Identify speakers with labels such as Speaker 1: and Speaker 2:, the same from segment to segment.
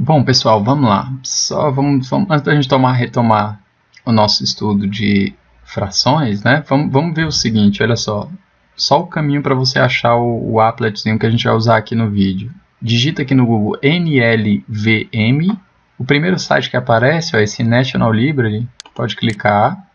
Speaker 1: Bom, pessoal, vamos lá. Antes da gente retomar o nosso estudo de frações, né? Vamos ver o seguinte, olha só. Só o caminho para você achar o appletzinho que a gente vai usar aqui no vídeo. Digita aqui no Google NLVM. O primeiro site que aparece, ó, esse National Library, pode clicar.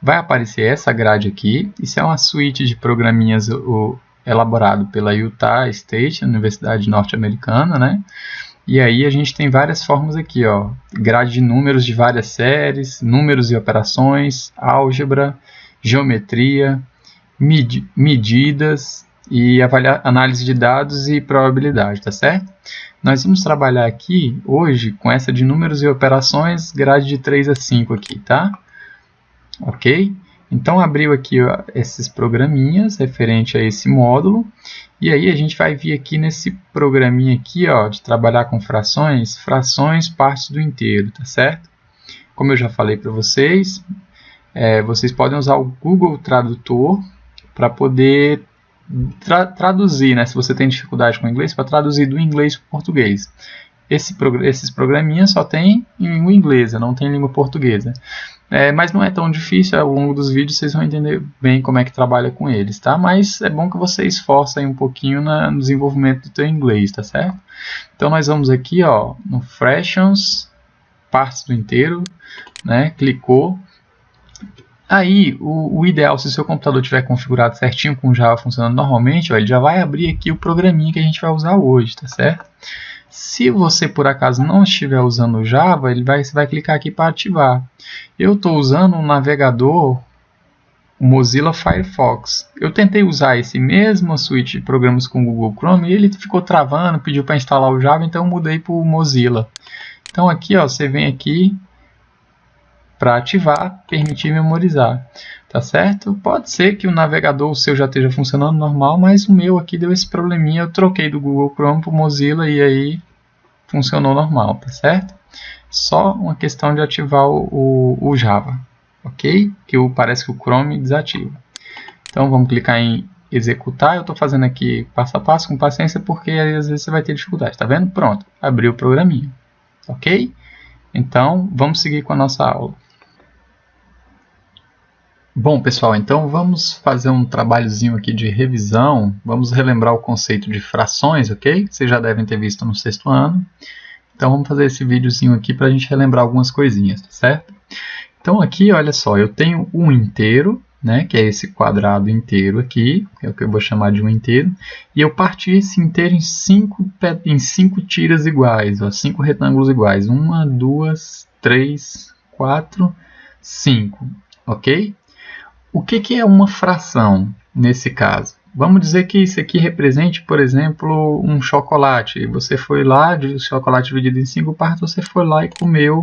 Speaker 1: Vai aparecer essa grade aqui. Isso é uma suíte de programinhas elaborado pela Utah State, Universidade Norte-Americana, né? E aí a gente tem várias formas aqui, ó, grade de números de várias séries, números e operações, álgebra, geometria, medidas e análise de dados e probabilidade, tá certo? Nós vamos trabalhar aqui hoje com essa de números e operações, grade de 3 a 5 aqui, tá? Ok? Então abriu aqui ó, esses programinhas referente a esse módulo. E aí a gente vai vir aqui nesse programinha aqui, ó, de trabalhar com frações, partes do inteiro, tá certo? Como eu já falei para vocês, vocês podem usar o Google Tradutor para poder traduzir, né? Se você tem dificuldade com o inglês, para traduzir do inglês para o português. Esses programinhas só tem em língua inglesa, não tem em língua portuguesa. Mas não é tão difícil, ao longo dos vídeos vocês vão entender bem como é que trabalha com eles, tá? Mas é bom que você esforce aí um pouquinho no desenvolvimento do teu inglês, tá certo? Então nós vamos aqui, ó, no Fractions, partes do inteiro, né? Clicou. Aí, o ideal, se o seu computador estiver configurado certinho com o Java funcionando normalmente, ó, ele já vai abrir aqui o programinha que a gente vai usar hoje, tá certo? Se você, por acaso, não estiver usando o Java, você vai clicar aqui para ativar. Eu estou usando um navegador, o Mozilla Firefox. Eu tentei usar esse mesmo suíte de programas com o Google Chrome e ele ficou travando, pediu para instalar o Java, então eu mudei para o Mozilla. Então aqui, ó, você vem aqui para ativar, permitir memorizar. Tá certo? Pode ser que o navegador seu já esteja funcionando normal, mas o meu aqui deu esse probleminha. Eu troquei do Google Chrome para o Mozilla e aí funcionou normal, tá certo? Só uma questão de ativar o Java, ok? Que parece que o Chrome desativa. Então vamos clicar em executar. Eu estou fazendo aqui passo a passo com paciência porque às vezes você vai ter dificuldade, tá vendo? Pronto, abriu o programinha, ok? Então vamos seguir com a nossa aula. Bom, pessoal, então vamos fazer um trabalhozinho aqui de revisão. Vamos relembrar o conceito de frações, ok? Vocês já devem ter visto no 6º ano. Então vamos fazer esse videozinho aqui para a gente relembrar algumas coisinhas, tá certo? Então aqui, olha só, eu tenho um inteiro, né, que é esse quadrado inteiro aqui, que é o que eu vou chamar de um inteiro, e eu parti esse inteiro em 5 tiras iguais, ó, 5 retângulos iguais. 1, 2, 3, 4, 5, ok? O que é uma fração nesse caso? Vamos dizer que isso aqui represente, por exemplo, um chocolate. Você foi lá, o chocolate dividido em 5 partes, você foi lá e comeu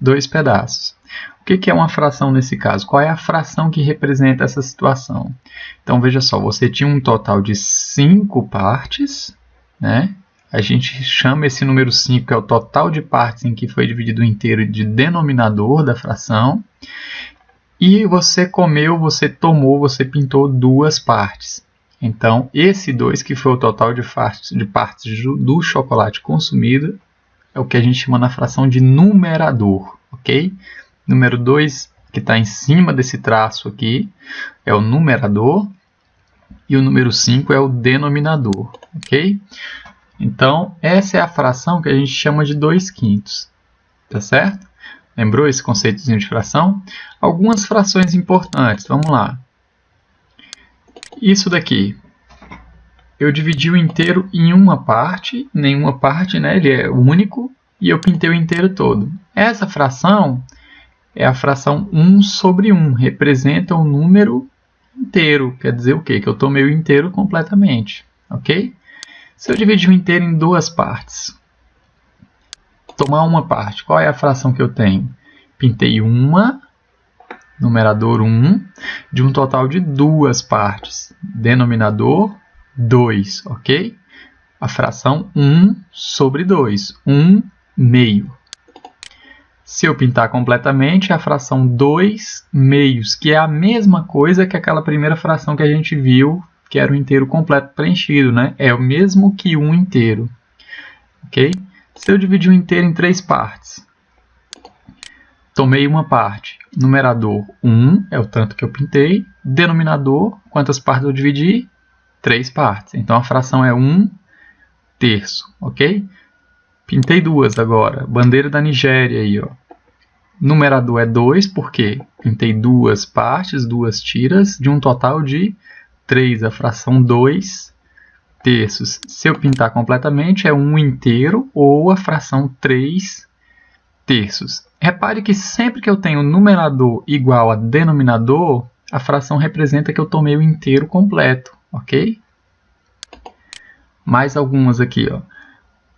Speaker 1: 2 pedaços. O que é uma fração nesse caso? Qual é a fração que representa essa situação? Então, veja só, você tinha um total de 5 partes, né? A gente chama esse número 5, que é o total de partes em que foi dividido o inteiro, de denominador da fração. E você comeu, você tomou, você pintou 2 partes. Então, esse 2, que foi o total de partes do chocolate consumido, é o que a gente chama na fração de numerador, ok? Número 2, que está em cima desse traço aqui, é o numerador. E o número 5 é o denominador, ok? Então, essa é a fração que a gente chama de 2/5, tá certo? Lembrou esse conceitozinho de fração? Algumas frações importantes, vamos lá. Isso daqui, eu dividi o inteiro em uma parte, nenhuma parte, né? Ele é único, e eu pintei o inteiro todo. Essa fração é a fração 1/1, representa o número inteiro, quer dizer o quê? Que eu tomei o inteiro completamente, ok? Se eu dividir o inteiro em 2 partes, tomar uma parte, qual é a fração que eu tenho? Pintei uma, numerador 1, de um total de 2 partes, denominador 2, ok? A fração 1/2, 1/2. Se eu pintar completamente, é a fração 2/2, que é a mesma coisa que aquela primeira fração que a gente viu, que era o inteiro completo preenchido, né? É o mesmo que 1 inteiro, ok? Se eu dividir o inteiro em 3 partes, tomei uma parte. Numerador 1 é o tanto que eu pintei. Denominador, quantas partes eu dividi? 3 partes. Então a fração é 1/3, ok? Pintei 2 agora. Bandeira da Nigéria aí, ó. Numerador é 2, porque pintei 2 partes, 2 tiras, de um total de 3. A fração 2/3. Se eu pintar completamente, é 1 inteiro ou a fração 3/3. Repare que sempre que eu tenho numerador igual a denominador, a fração representa que eu tomei o inteiro completo, ok? Mais algumas aqui, ó.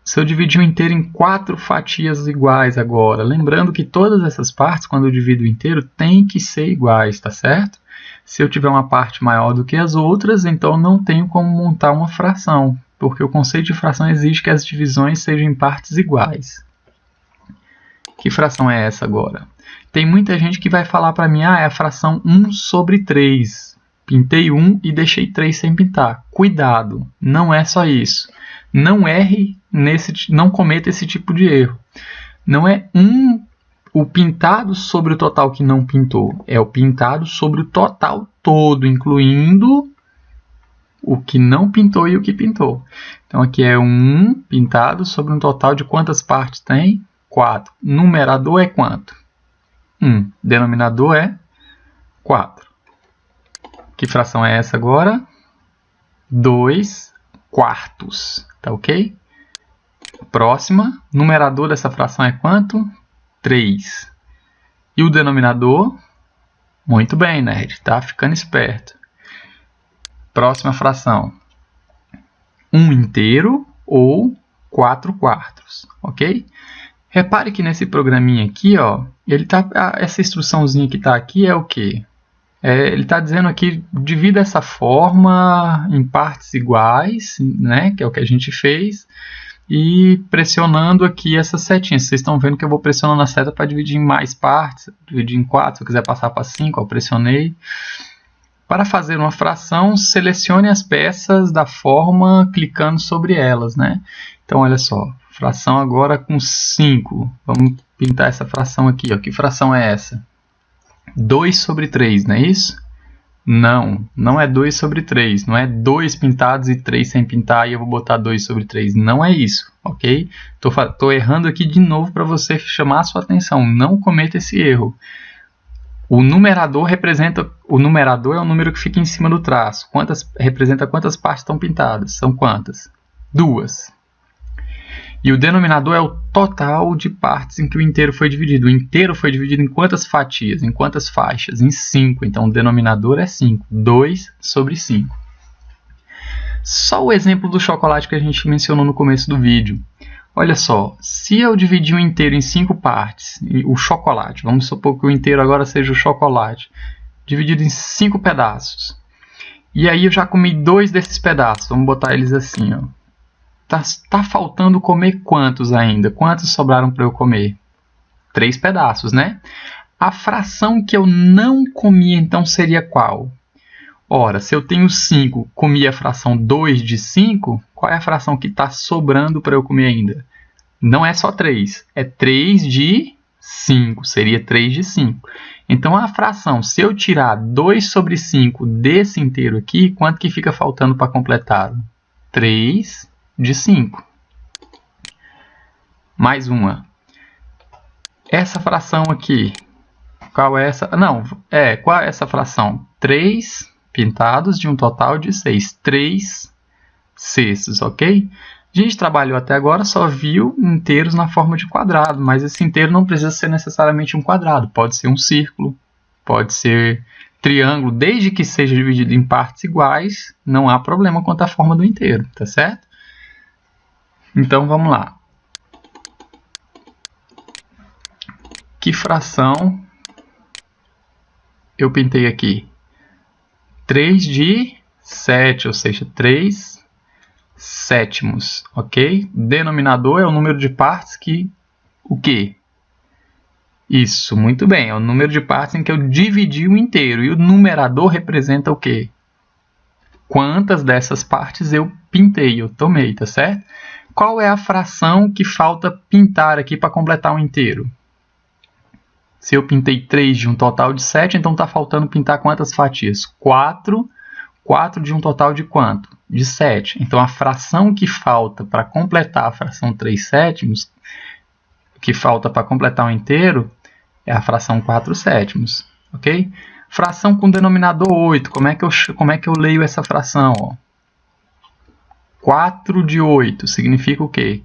Speaker 1: Se eu dividir o inteiro em 4 fatias iguais agora, lembrando que todas essas partes, quando eu divido o inteiro, tem que ser iguais, tá certo? Se eu tiver uma parte maior do que as outras, então não tenho como montar uma fração, porque o conceito de fração exige que as divisões sejam em partes iguais. Que fração é essa agora? Tem muita gente que vai falar para mim, é a fração 1/3. Pintei 1 e deixei 3 sem pintar. Cuidado, não é só isso. Não erre não cometa esse tipo de erro. Não é o pintado sobre o total que não pintou. É o pintado sobre o total todo, incluindo o que não pintou e o que pintou. Então aqui é 1 pintado sobre um total de quantas partes tem? 4. Numerador é quanto? 1. Denominador é 4. Que fração é essa agora? 2/4. Tá ok? Próxima. Numerador dessa fração é quanto? 3. E o denominador? Muito bem, nerd. Tá ficando esperto. Próxima fração. 1 inteiro ou 4/4. Ok? Repare que nesse programinha aqui, ó, essa instruçãozinha que está aqui é o quê? Ele está dizendo aqui, divida essa forma em partes iguais, né, que é o que a gente fez, e pressionando aqui essas setinhas. Vocês estão vendo que eu vou pressionando a seta para dividir em mais partes, dividir em 4, se eu quiser passar para 5, eu pressionei. Para fazer uma fração, selecione as peças da forma clicando sobre elas, né? Então, olha só, fração agora com 5. Vamos pintar essa fração aqui, ó. Que fração é essa? 2/3, não é isso? Não, não é 2/3. Não é 2 pintados e 3 sem pintar e eu vou botar 2/3. Não é isso, ok? Tô errando aqui de novo para você chamar a sua atenção. Não cometa esse erro. O numerador é o número que fica em cima do traço. Representa quantas partes estão pintadas? São quantas? 2. E o denominador é o total de partes em que o inteiro foi dividido. O inteiro foi dividido em quantas fatias? Em quantas faixas? Em 5. Então, o denominador é 5. 2/5. Só o exemplo do chocolate que a gente mencionou no começo do vídeo. Olha só, se eu dividir o inteiro em 5 partes, o chocolate, vamos supor que o inteiro agora seja o chocolate, dividido em 5 pedaços. E aí eu já comi 2 desses pedaços, vamos botar eles assim, ó. Tá faltando comer quantos ainda? Quantos sobraram para eu comer? 3 pedaços, né? A fração que eu não comi, então, seria qual? Ora, se eu tenho 5, comi a fração 2/5, qual é a fração que está sobrando para eu comer ainda? Não é só 3, é 3/5, seria 3/5. Então, a fração, se eu tirar 2/5 desse inteiro aqui, quanto que fica faltando para completar? 3/5. Mais uma. Essa fração aqui, qual é essa? Não, qual é essa fração? 3 pintados de um total de 6. 3/6, ok? A gente trabalhou até agora, só viu inteiros na forma de quadrado, mas esse inteiro não precisa ser necessariamente um quadrado. Pode ser um círculo, pode ser triângulo, desde que seja dividido em partes iguais, não há problema quanto à forma do inteiro, tá certo? Então, vamos lá. Que fração eu pintei aqui? 3/7, ou seja, 3/7, ok? Denominador é o número de partes que... O quê? Isso, muito bem. É o número de partes em que eu dividi o inteiro. E o numerador representa o quê? Quantas dessas partes eu pintei, eu tomei, tá certo? qual é a fração que falta pintar aqui para completar um inteiro? Se eu pintei 3 de um total de 7, então está faltando pintar quantas fatias? 4. 4 de um total de quanto? De 7. Então, a fração que falta para completar a fração 3/7, que falta para completar um inteiro, é a fração 4/7. Ok? Fração com denominador 8. Como é que eu leio essa fração? Ó? 4 de 8 significa o quê?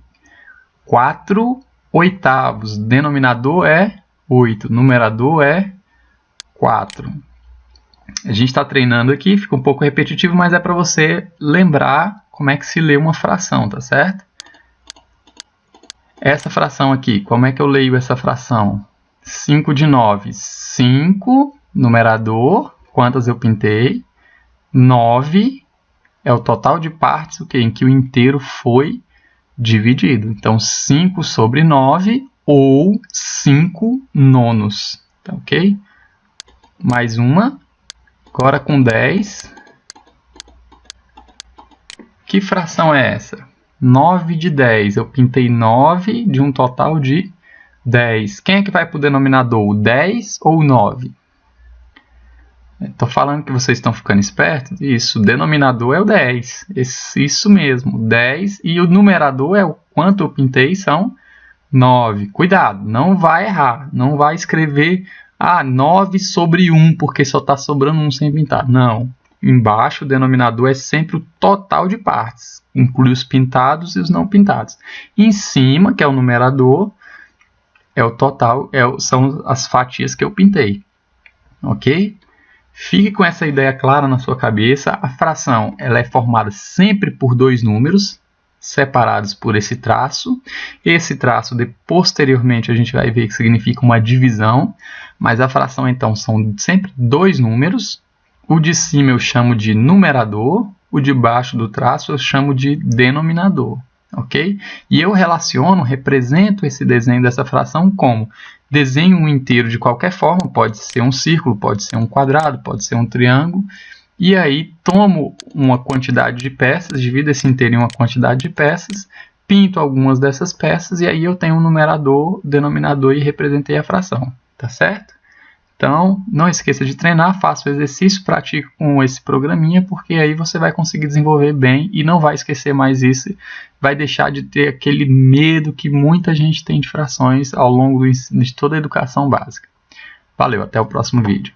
Speaker 1: 4/8. Denominador é 8. Numerador é 4. A gente está treinando aqui, fica um pouco repetitivo, mas é para você lembrar como é que se lê uma fração, tá certo? Essa fração aqui, como é que eu leio essa fração? 5 de 9. 5, numerador, quantas eu pintei? 9 é o total de partes em que o inteiro foi dividido. Então, 5 sobre 9 ou 5 nonos. Tá ok? Mais uma. Agora com 10. Que fração é essa? 9 de 10. Eu pintei 9 de um total de 10. Quem é que vai para o denominador? O 10 ou o 9? Estou falando que vocês estão ficando espertos? Isso, o denominador é o 10. Isso mesmo, 10. E o numerador é o quanto eu pintei, são 9. Cuidado, não vai errar. Não vai escrever 9 sobre 1, porque só está sobrando 1 sem pintar. Não. Embaixo o denominador é sempre o total de partes. Inclui os pintados e os não pintados. Em cima, que é o numerador, é o total, são as fatias que eu pintei. Ok? Fique com essa ideia clara na sua cabeça. A fração ela é formada sempre por 2 números, separados por esse traço. Esse traço, posteriormente, a gente vai ver que significa uma divisão. Mas a fração, então, são sempre 2 números. O de cima eu chamo de numerador. O de baixo do traço eu chamo de denominador. Ok? E eu represento esse desenho dessa fração como desenho um inteiro de qualquer forma, pode ser um círculo, pode ser um quadrado, pode ser um triângulo, e aí tomo uma quantidade de peças, divido esse inteiro em uma quantidade de peças, pinto algumas dessas peças, e aí eu tenho um numerador, denominador e representei a fração, tá certo? Então, não esqueça de treinar, faça o exercício, pratique com esse programinha, porque aí você vai conseguir desenvolver bem e não vai esquecer mais isso, vai deixar de ter aquele medo que muita gente tem de frações ao longo de toda a educação básica. Valeu, até o próximo vídeo.